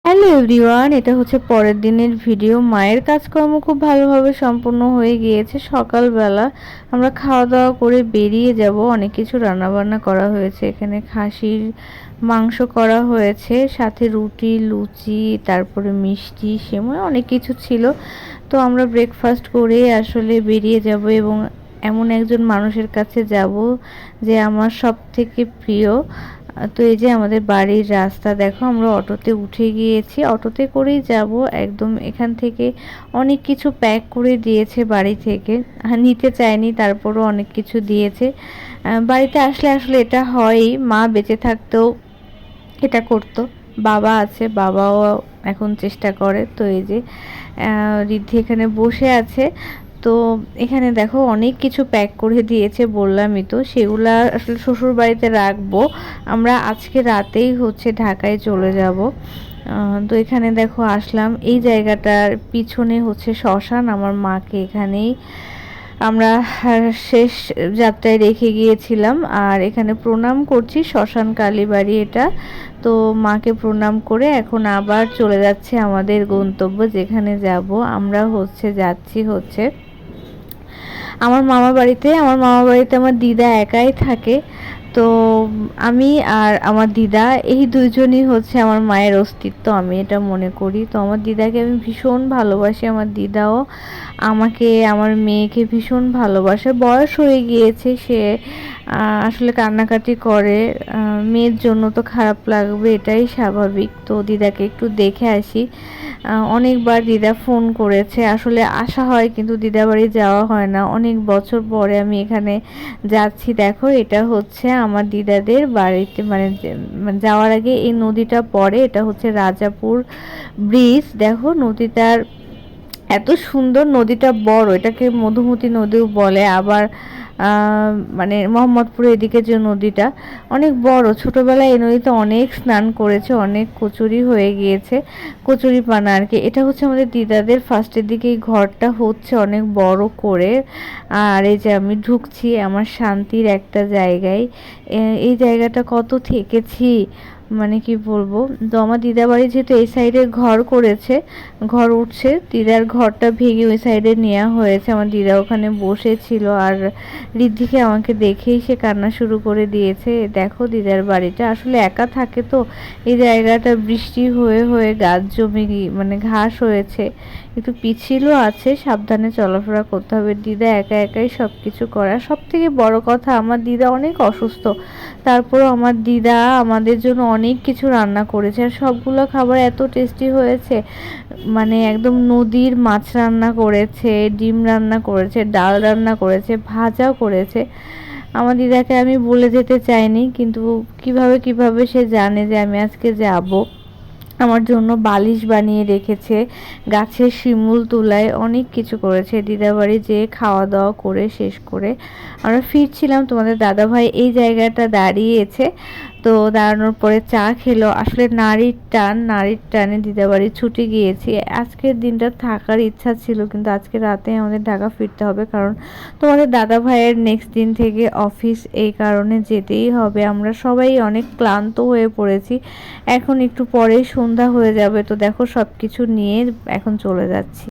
Hello everyone, এটা হচ্ছে পরের দিনের ভিডিও। মায়ের কাজকর্ম খুব ভালোভাবে সম্পূর্ণ হয়ে গিয়েছে। সকালবেলা আমরা খাওয়া দাওয়া করে বেরিয়ে যাব। অনেক কিছু রান্নাবান্না করা হয়েছে, এখানে খাসির মাংস করা হয়েছে, সাথে রুটি, লুচি, তারপরে মিষ্টি, সেমাই, অনেক কিছু ছিল। তো আমরা ব্রেকফাস্ট করে আসলে বেরিয়ে যাব এবং এমন একজন মানুষের কাছে যাব যে আমার সব থেকে প্রিয়। তো এই যে আমাদের বাড়ির রাস্তা, দেখো আমরা অটোতে উঠে গিয়েছি, অটোতে করেই যাব একদম। এখান থেকে অনেক কিছু প্যাক করে দিয়েছে বাড়ি থেকে, নিতে চাইনি তারপরও অনেক কিছু দিয়েছে। বাড়িতে আসলে আসলে এটা হয়ই, মা বেঁচে থাকতেও এটা করতো। বাবা আছে, বাবাও এখন চেষ্টা করে। তো এই যে রিদ্ধি এখানে বসে আছে। তো এখানে দেখো অনেক কিছু প্যাক করে দিয়েছে, বললামই তো, সেগুলা আসলে শ্বশুর বাড়িতে রাখবো। আমরা আজকে রাতেই হচ্ছে ঢাকায় চলে যাব। তো এখানে দেখো আসলাম, এই জায়গাটার পিছনে হচ্ছে শ্মশান। আমার মাকে এখানেই আমরা শেষ যাত্রায় রেখে গিয়েছিলাম, আর এখানে প্রণাম করছি। শ্মশান কালীবাড়ি এটা। তো মাকে প্রণাম করে এখন আবার চলে যাচ্ছে আমাদের গন্তব্য, যেখানে যাব। আমরা যাচ্ছি আমার মামা বাড়িতে। আমার মামা বাড়িতে আমার দিদা একাই থাকে। তো আমি আর আমার দিদা, এই দুইজনই হচ্ছে আমার মায়ের অস্তিত্ব, আমি এটা মনে করি। তো আমার দিদাকে আমি ভীষণ ভালোবাসি, আমার দিদাও আমাকে, আমার মেয়েকে ভীষণ ভালোবাসে। বয়স হয়ে গিয়েছে, সে আসলে কান্নাকাটি করে। মেয়ের জন্য তো খারাপ লাগবে, এটাই স্বাভাবিক। তো দিদাকে একটু দেখে আসি। অনেকবার দিদা ফোন করেছে, আসলে আসা হয় কিন্তু দিদা বাড়ি যাওয়া হয় না। অনেক বছর পরে আমি এখানে যাচ্ছি। দেখো এটা হচ্ছে আমার দিদাদের বাড়িতে, মানে যাওয়ার আগে এই নদীটা পড়ে, এটা হচ্ছে রাজাপুর ব্রিজ। দেখো নদীটার এত সুন্দর, নদীটা বড়, এটাকে মধুমতি নদীও বলে। আবার মানে মোহাম্মদপুরের এদিকে যে নদীটা অনেক বড়, ছোটবেলায় এই নদীতে অনেক স্নান করেছে, অনেক কচুরি হয়ে গিয়েছে, কচুরি পানা আর কি। এটা হচ্ছে আমাদের দিদাদের ফার্স্টের দিকে এই ঘরটা হচ্ছে অনেক বড় করে। আর এই যে আমি ঢুকছি আমার শান্তির একটা জায়গায়। এই জায়গাটা কত থেকেছি, মানে কি বলবো। তো আমার দিদা বাড়ি যেহেতু এই সাইডে ঘর করেছে, ঘর উঠছে, দিদার ঘরটা ভেঙে ওই সাইডে নেওয়া হয়েছে। আমার দিদা ওখানে বসেছিল, আর ঋদ্ধিকে আমাকে দেখেই সে কান্না শুরু করে দিয়েছে। দেখো দিদার বাড়িটা আসলে একা থাকে তো, এই জায়গাটা বৃষ্টি হয়ে হয়ে গাছ জমে মানে ঘাস হয়েছে, একটু পিছিলও আছে, সাবধানে চলাফেরা করতে হবে। দিদা একা একাই সব কিছু করে। সব থেকে বড় কথা, আমার দিদা অনেক অসুস্থ, তারপরও আমার দিদা আমাদের জন্য অনেক কিছু রান্না করেছে, আর সবগুলো খাবার এত টেস্টি হয়েছে। মানে একদম নদীর মাছ রান্না করেছে, ডিম রান্না করেছে, ডাল রান্না করেছে, ভাজাও করেছে। আমার দিদাকে আমি বলে যেতে চাইনি, কিন্তু কিভাবে কিভাবে সে জানে যে আমি আজকে যাব। আমার জন্য বালিশ বানিয়ে রেখেছে, গাছের শিমুল তুলায় অনেক কিছু করেছে। দিদাবাড়ি যেয়ে খাওয়া দাওয়া করে শেষ করে আমরা ফিরছিলাম, তোমাদের দাদাভাই এই জায়গাটা দাঁড়িয়েছে। তো দাঁড়ানোর পরে চা খেলো। আসলে নারীর টানে দিদাবাড়ি ছুটে গিয়েছি। আজকের দিনটা থাকার ইচ্ছা ছিল, কিন্তু আজকে রাতে আমাদের ঢাকা ফিরতে হবে, কারণ তোমাদের দাদা ভাইয়ের নেক্সট দিন থেকে অফিস, এই কারণে যেতেই হবে। আমরা সবাই অনেক ক্লান্ত হয়ে পড়েছি। এখন একটু পরেই সন্ধ্যা হয়ে যাবে। তো দেখো সব কিছু নিয়ে এখন চলে যাচ্ছি।